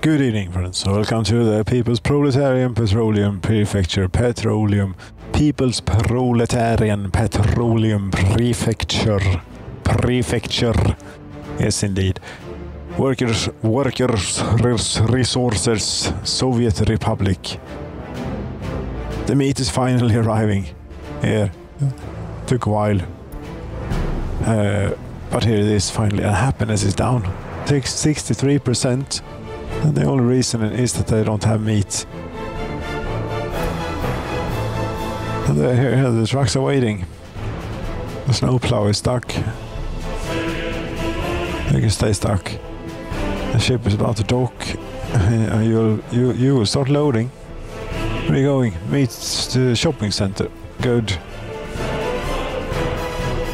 Good evening, friends. Welcome to the People's Proletarian Petroleum Prefecture Petroleum. People's Proletarian Petroleum Prefecture. Yes, indeed. Workers, Resources, Soviet Republic. The meat is finally arriving. Here. Took a while. But here it is finally, and happiness is down. 63%. And the only reason is that they don't have meat. And here the trucks are waiting. The snowplow is stuck. They can stay stuck. The ship is about to dock. You will start loading. Where are you going? Meet the shopping center. Good.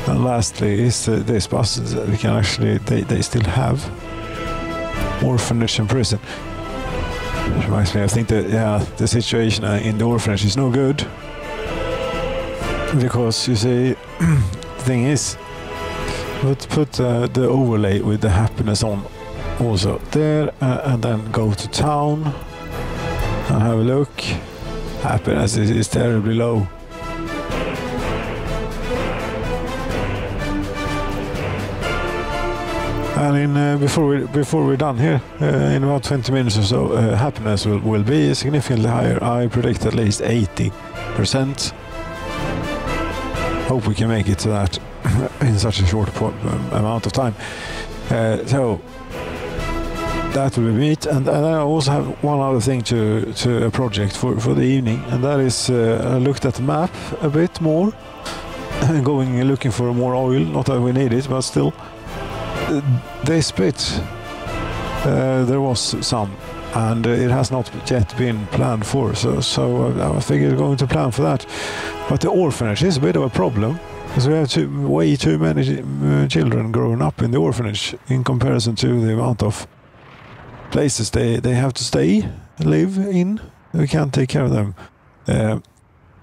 And lastly is this bus that we can actually, they still have. Orphanage and prison. That reminds me, I think that, the situation in the orphanage is no good. Because, you see, the thing is, put the overlay with the happiness on also there, and then go to town and have a look. Happiness is terribly low. And before we're done here, in about 20 minutes or so, happiness will be significantly higher. I predict at least 80%. Hope we can make it to that in such a short amount of time. So that will be it. And I also have one other thing to a project for the evening, and that is I looked at the map a bit more, looking for more oil. Not that we need it, but still. This bit, there was some, and it has not yet been planned for, so I figured going to plan for that. But the orphanage is a bit of a problem, because we have way too many children growing up in the orphanage in comparison to the amount of places they have to live in. We can't take care of them.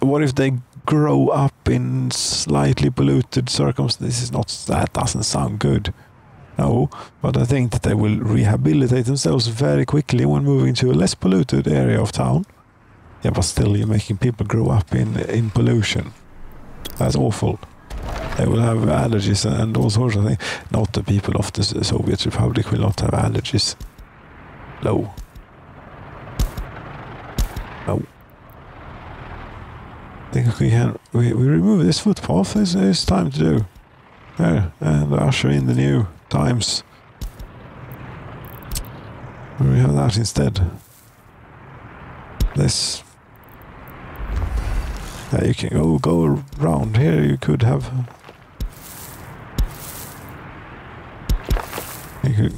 What if they grow up in slightly polluted circumstances? That doesn't sound good. No, but I think that they will rehabilitate themselves very quickly when moving to a less polluted area of town. Yeah, but still, you're making people grow up in pollution. That's awful. They will have allergies and all sorts of things. Not the people of the Soviet Republic will not have allergies. No. No. I think we remove this footpath. It's time to do. There, and usher in the new times. We have that instead. This. Yeah, you can go around here. You could have. You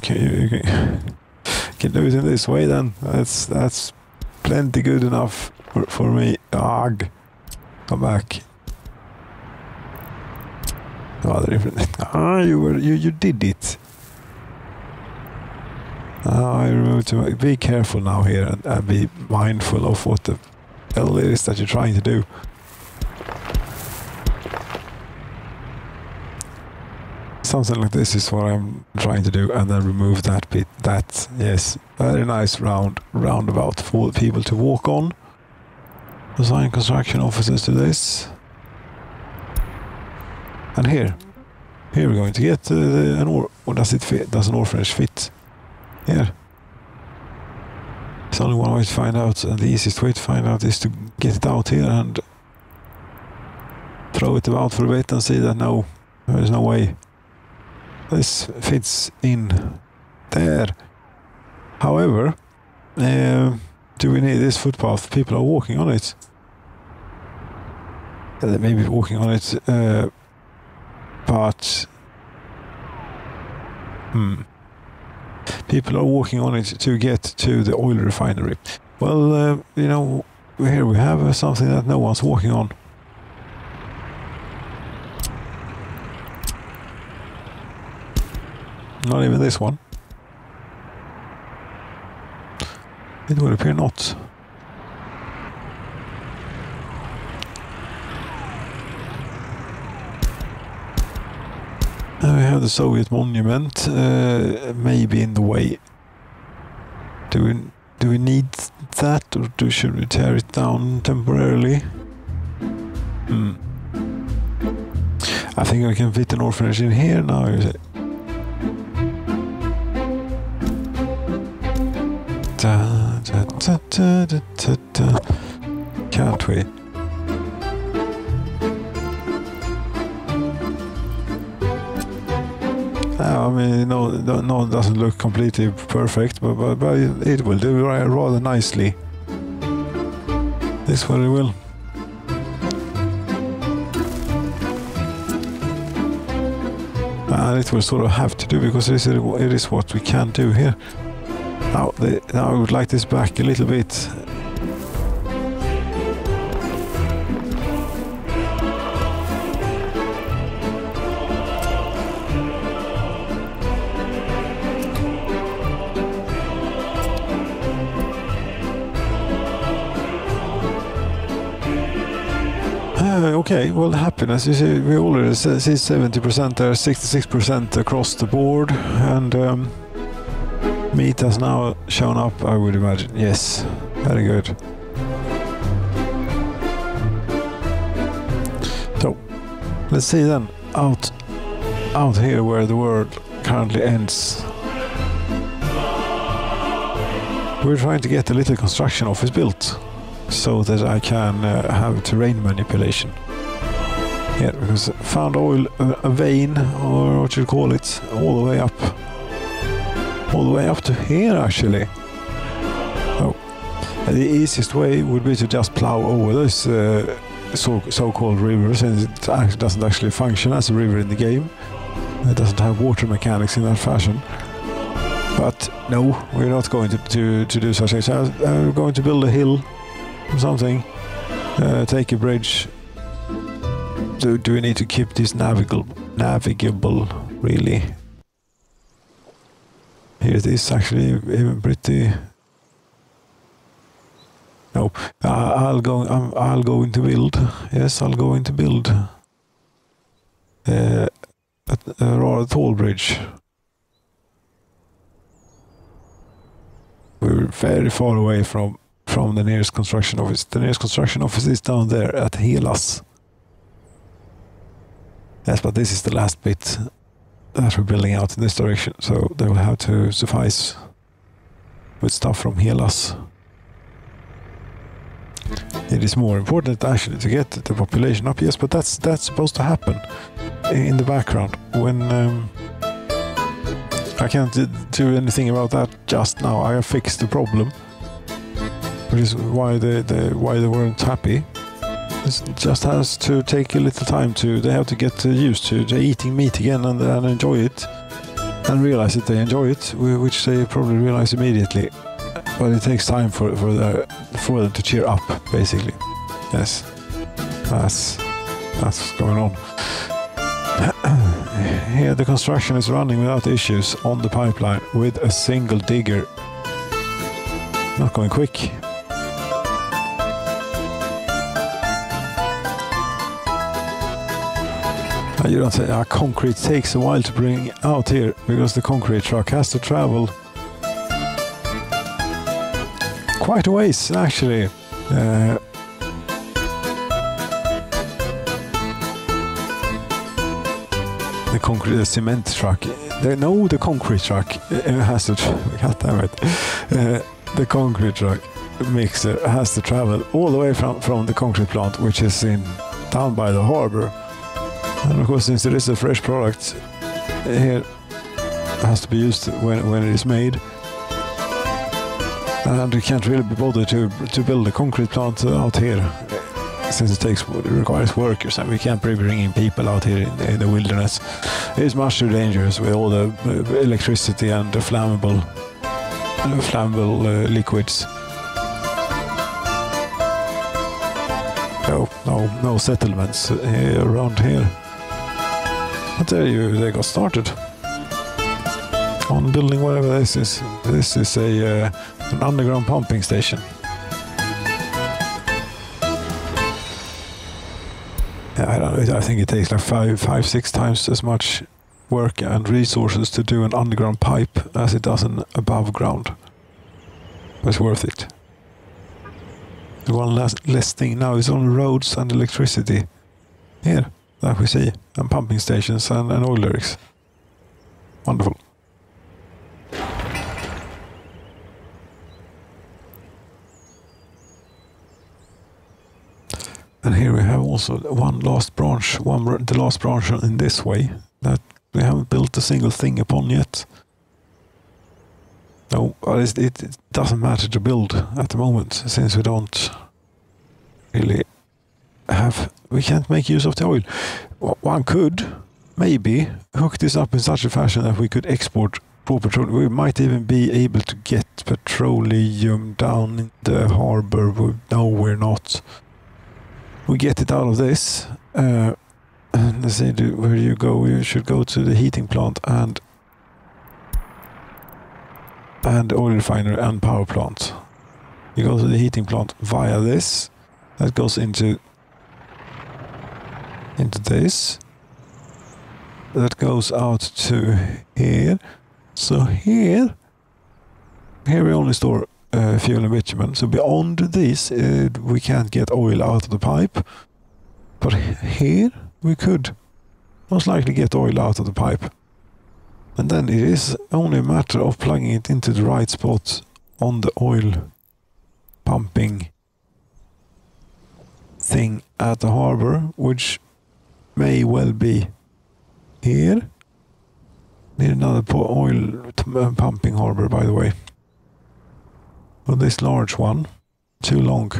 can do it in this way. Then that's plenty good enough for me. Ugh. Come back. You did it. I removed too much. Be careful now here and be mindful of what the hell it is that you're trying to do. Something like this is what I'm trying to do, and then remove that bit. Yes, very nice roundabout for people to walk on. Assign construction officers to this. And here we're going to get or does it fit? Does an orphanage fit? Here. There's only one way to find out, and the easiest way to find out is to get it out here and throw it about for a bit and see that no, there's no way. This fits in there. However, do we need this footpath? People are walking on it. They may be walking on it. But people are walking on it to get to the oil refinery. Well, here we have something that no one's walking on. Not even this one. It would appear not. We have the Soviet monument, maybe in the way. Do we need that, or should we tear it down temporarily? I think I can fit an orphanage in here now. You see. Can't we? I mean, no, it doesn't look completely perfect, but it will do rather nicely. This one it will. And it will sort of have to do, because it is what we can do here. Now I would like this back a little bit. Okay, well, happiness, you see, we already see 70% there, 66% across the board, and meat has now shown up, I would imagine. Yes, very good. So, let's see then, out here where the world currently ends. We're trying to get a little construction office built, so that I can have terrain manipulation. Yeah, because found oil, a vein, or what you call it, all the way up to here actually. Oh, the easiest way would be to just plow over those so-called rivers, and it doesn't actually function as a river in the game. It doesn't have water mechanics in that fashion. But no, we're not going to do such things. I'm going to build a hill or something, take a bridge. Do we need to keep this navigable, really? Here it is actually even pretty. No, I'll go into build. Yes, I'll go into build a rather tall bridge. We're very far away from the nearest construction office. The nearest construction office is down there at Helas. Yes, but this is the last bit that we're building out in this direction, so they will have to suffice with stuff from Helas. It is more important actually to get the population up, yes, but that's supposed to happen in the background when I can't do anything about that just now. I have fixed the problem, which is why they weren't happy. It just has to take a little time they have to get used to eating meat again and enjoy it, and realize that they enjoy it, which they probably realize immediately. But it takes time for them to cheer up, basically. Yes, that's what's going on. Here the construction is running without issues on the pipeline with a single digger. Not going quick. You don't say concrete takes a while to bring out here, because the concrete truck has to travel quite a ways actually. The cement truck. The concrete truck has to. God damn it! The concrete truck mixer has to travel all the way from the concrete plant, which is down by the harbor. And of course, since it is a fresh product, here it has to be used when it is made. And we can't really be bothered to build a concrete plant out here, since it requires workers, and we can't be bringing people out here in the wilderness. It's much too dangerous with all the electricity and the flammable liquids. No settlements around here. But they got started on building whatever this is. This is an underground pumping station. Yeah, I don't know. I think it takes like 5-6 times as much work and resources to do an underground pipe as it does an above ground. it's worth it. The one less thing now is only roads and electricity here that we see, and pumping stations and oil derricks. Wonderful. And here we have also one last branch, the last branch in this way that we haven't built a single thing upon yet. No, it doesn't matter to build at the moment, since we don't really we can't make use of the oil. One could maybe hook this up in such a fashion that we could export raw petroleum. We might even be able to get petroleum down in the harbor. No, we're not. We get it out of this. And let's see, where do you go? You should go to the heating plant and oil refinery and power plant. You go to the heating plant via this. That goes into this. That goes out to here. So here we only store fuel and bitumen. So beyond this, we can't get oil out of the pipe. But here we could most likely get oil out of the pipe. And then it is only a matter of plugging it into the right spot on the oil pumping thing at the harbor, which may well be here. Need another oil pumping harbor, by the way. But this large one, too long.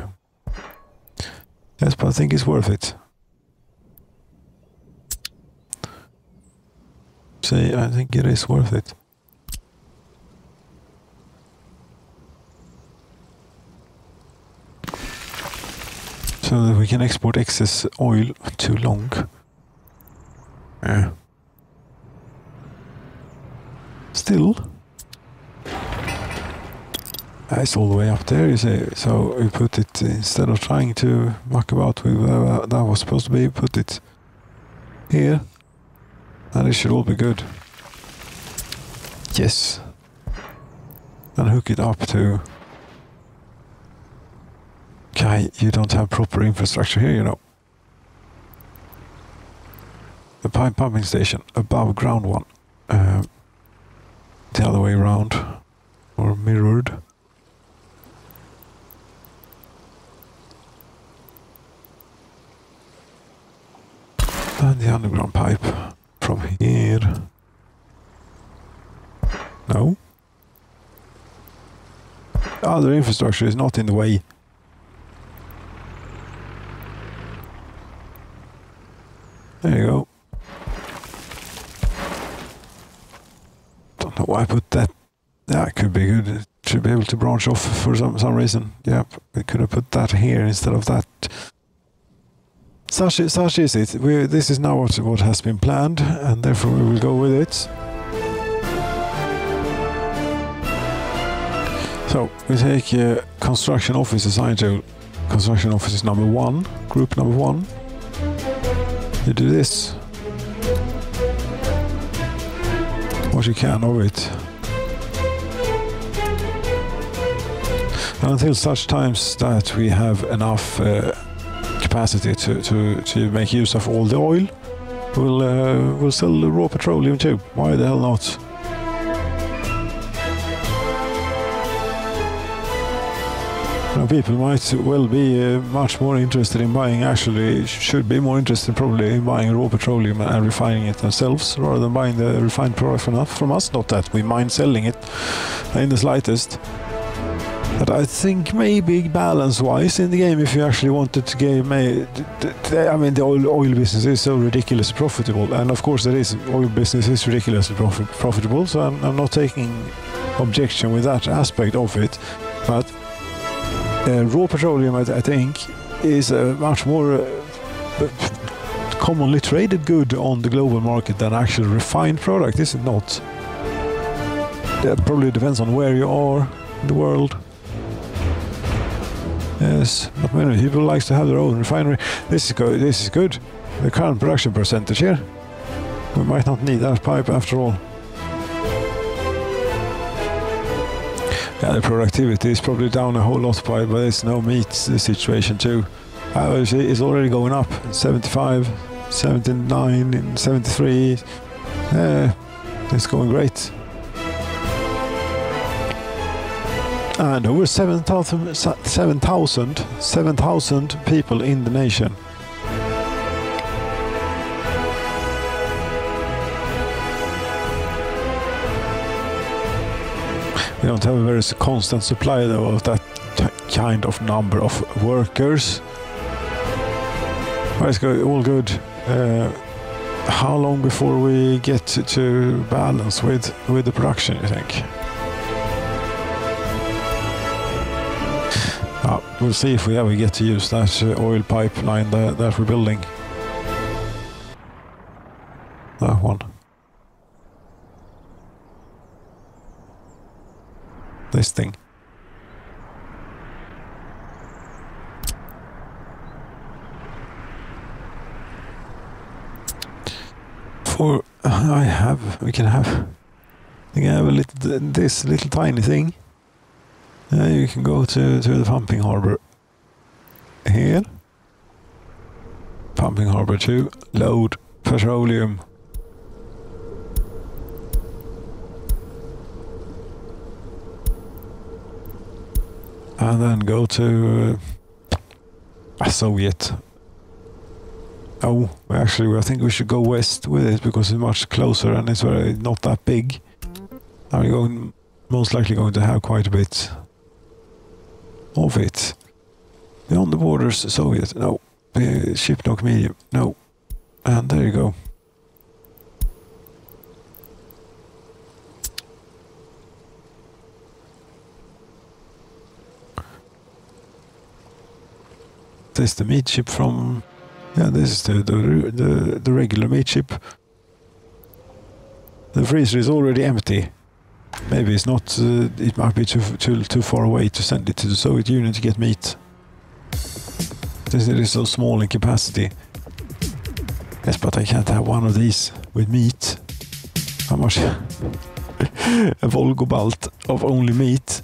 Yes, but I think it's worth it. See, I think it is worth it. So that we can export excess oil. Too long. Still. It's all the way up there, you see. So we put it, instead of trying to muck about with where that was supposed to be, put it here. And it should all be good. Yes. And hook it up to... Okay, you don't have proper infrastructure here, you know. The pipe pumping station, above ground one. The other way around. Or mirrored. And the underground pipe from here. No. Other infrastructure is not in the way. There you go. Don't know why I put that. That could be good. It should be able to branch off for some reason. Yep, we could have put that here instead of that. Such is it. This is now what has been planned, and therefore we will go with it. So we take construction office assigned to construction office number 1, group number 1. You do this. What you can of it. And until such times that we have enough capacity to make use of all the oil, we'll sell the raw petroleum too. Why the hell not? Now, people might well be much more interested in buying, actually should be more interested probably in buying raw petroleum and refining it themselves rather than buying the refined product from us. Not that we mind selling it in the slightest. But I think maybe balance-wise in the game, if you actually wanted to game, I mean, the oil business is so ridiculously profitable, and of course oil business is ridiculously profitable, so I'm not taking objection with that aspect of it, but raw petroleum, I think, is a much more commonly traded good on the global market than actual refined product, is it not? That probably depends on where you are in the world. Yes, but many people like to have their own refinery. This is good. The current production percentage here. We might not need that pipe after all. Yeah, the productivity is probably down a whole lot by there's no meat situation too. It's already going up. 75, 79, 73. It's going great. And over 7,000 people in the nation. We don't have a very constant supply though of that kind of number of workers. But it's all good. How long before we get to balance with the production, you think? We'll see if we ever get to use that oil pipeline that we're building. That one. This thing. We can have this little tiny thing. You can go to the pumping harbor here. Pumping harbor 2, load petroleum. And then go to Soviet. Oh, actually, I think we should go west with it because it's much closer and it's not that big. I'm most likely going to have quite a bit of it. Beyond the borders, Soviet, no. Ship dock medium, no. And there you go. This is the meat ship from... Yeah, this is the regular meat ship. The freezer is already empty. Maybe it's not... it might be too far away to send it to the Soviet Union to get meat. Since it is so small in capacity. Yes, but I can't have one of these with meat. How much? A Volgobalt of only meat.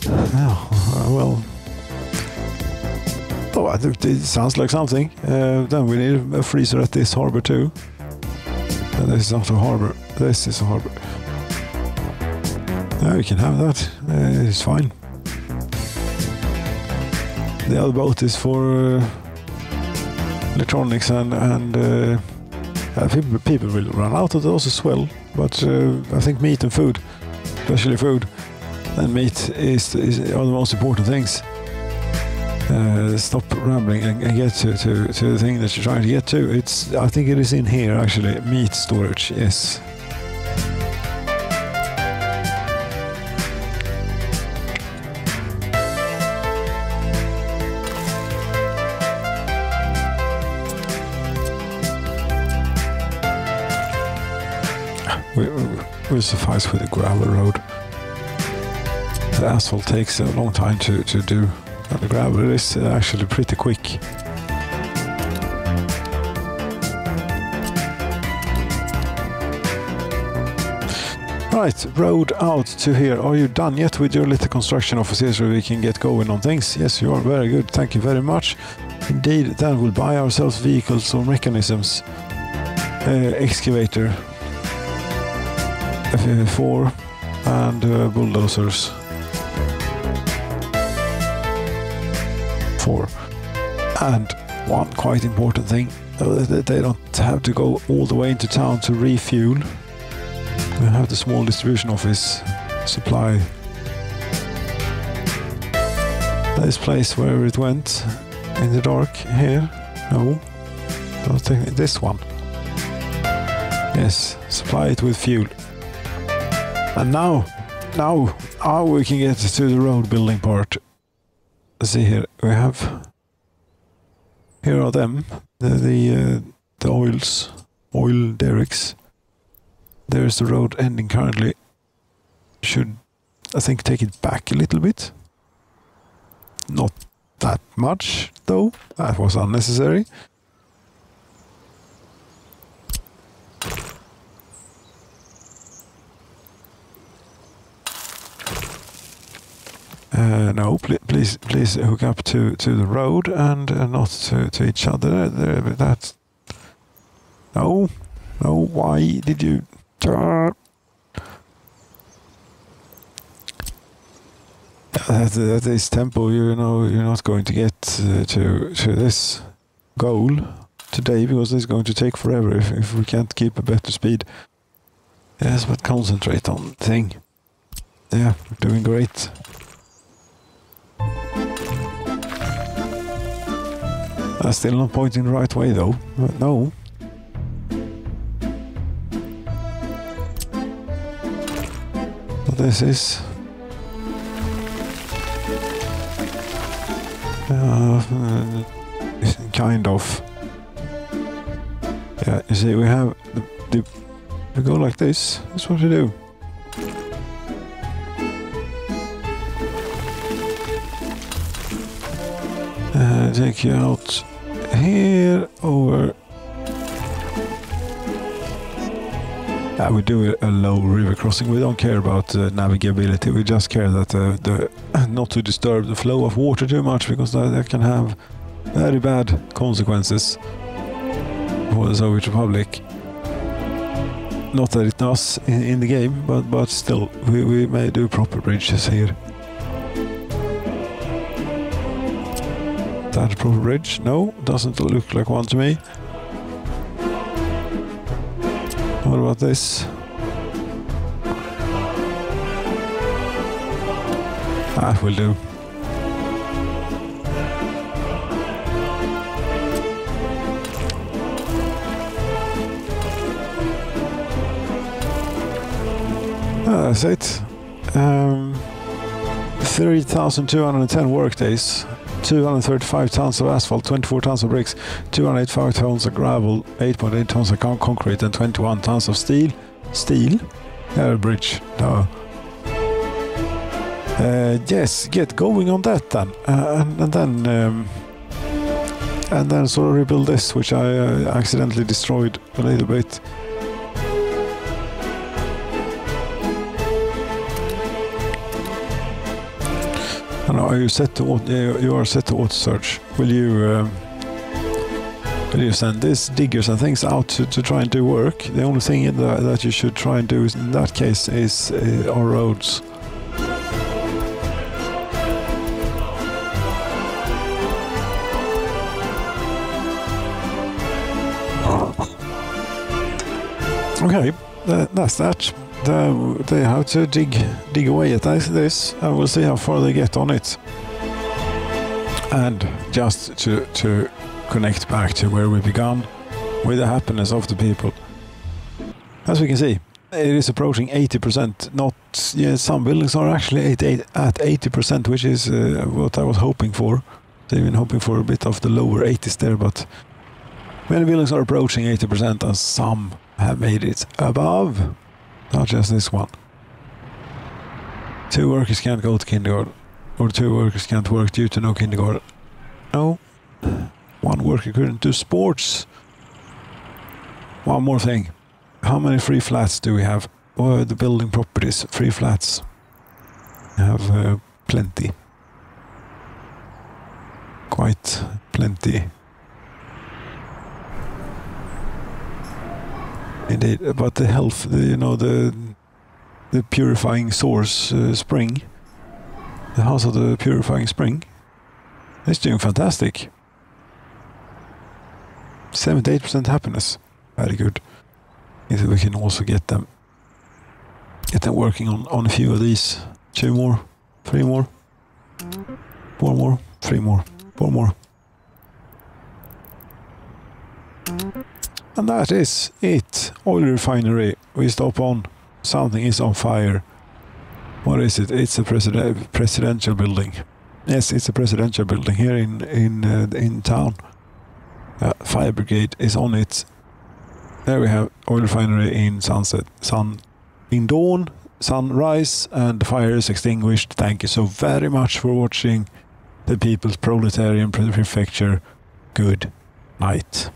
Oh, well... Oh, I think it sounds like something. Then we need a freezer at this harbor too. And this is not a harbor. This is a harbor. Yeah, we can have that. It's fine. The other boat is for electronics and people will run out of those as well. But I think meat and food, especially food, and meat are the most important things. Stop rambling and get to the thing that you're trying to get to. I think it is in here actually. Meat storage, yes. We'll suffice with a gravel road. The asphalt takes a long time to do. And the gravel is actually pretty quick. Right, road out to here. Are you done yet with your little construction offices so we can get going on things? Yes, you are. Very good. Thank you very much. Indeed, then we'll buy ourselves vehicles or mechanisms. Excavator 4 and bulldozers 4. And one quite important thing, they don't have to go all the way into town to refuel. We have the small distribution office supply this place where it went in the dark here. No, don't think this one. Yes, supply it with fuel. And now we can get to the road building part. Let's see here. We have here are them, the oil derricks. There's the road ending currently. Should, I think, take it back a little bit. Not that much, though. That was unnecessary. No, please hook up to the road and not to each other. That. No, why did you? At this tempo, you're not going to get to this goal today, because it's going to take forever if we can't keep a better speed. Yes, but concentrate on the thing. Yeah, we're doing great. I'm still not pointing the right way though. No. But this is... kind of. Yeah, you see, we have we go like this. That's what we do. Take you out here over. We do a low river crossing. We don't care about navigability. We just care that not to disturb the flow of water too much, because that can have very bad consequences for the Soviet Republic. Not that it does in the game, but still, we may do proper bridges here. That a proper bridge? No, doesn't look like one to me. What about this? That will do. That's it. 3,210 work days. 235 tons of asphalt, 24 tons of bricks, 285 tons of gravel, 8.8 tons of concrete, and 21 tons of steel. Steel? Bridge. No. Yes, get going on that then, and then sort of rebuild this, which I accidentally destroyed a little bit. Are you set to you are set to auto search? Will you send these diggers and things out to try and do work? The only thing that you should try and do in that case is our roads. Okay, that's that. They have to dig away at this, and we'll see how far they get on it. And just to connect back to where we began, with the happiness of the people. As we can see, it is approaching 80%. Some buildings are actually at 80%, which is what I was hoping for. I've been hoping for a bit of the lower 80s there, but many buildings are approaching 80%, and some have made it above. Not just this one. 2 workers can't go to kindergarten. Or 2 workers can't work due to no kindergarten. No. 1 worker couldn't do sports. One more thing. How many free flats do we have? Or the building properties, free flats. We have plenty. Quite plenty. Indeed, but the health, the purifying source spring, the house of the purifying spring, is doing fantastic. 78% happiness, very good. If we can also get them working on a few of these. 2 more, 3 more, 4 more, 3 more, 4 more. And that is it. Oil refinery. We stop on. Something is on fire. What is it? It's a presidential building. Yes, it's a presidential building here in town. Fire brigade is on it. There we have oil refinery in sunset. In dawn, sunrise, and the fire is extinguished. Thank you so very much for watching the People's Proletarian Prefecture. Good night.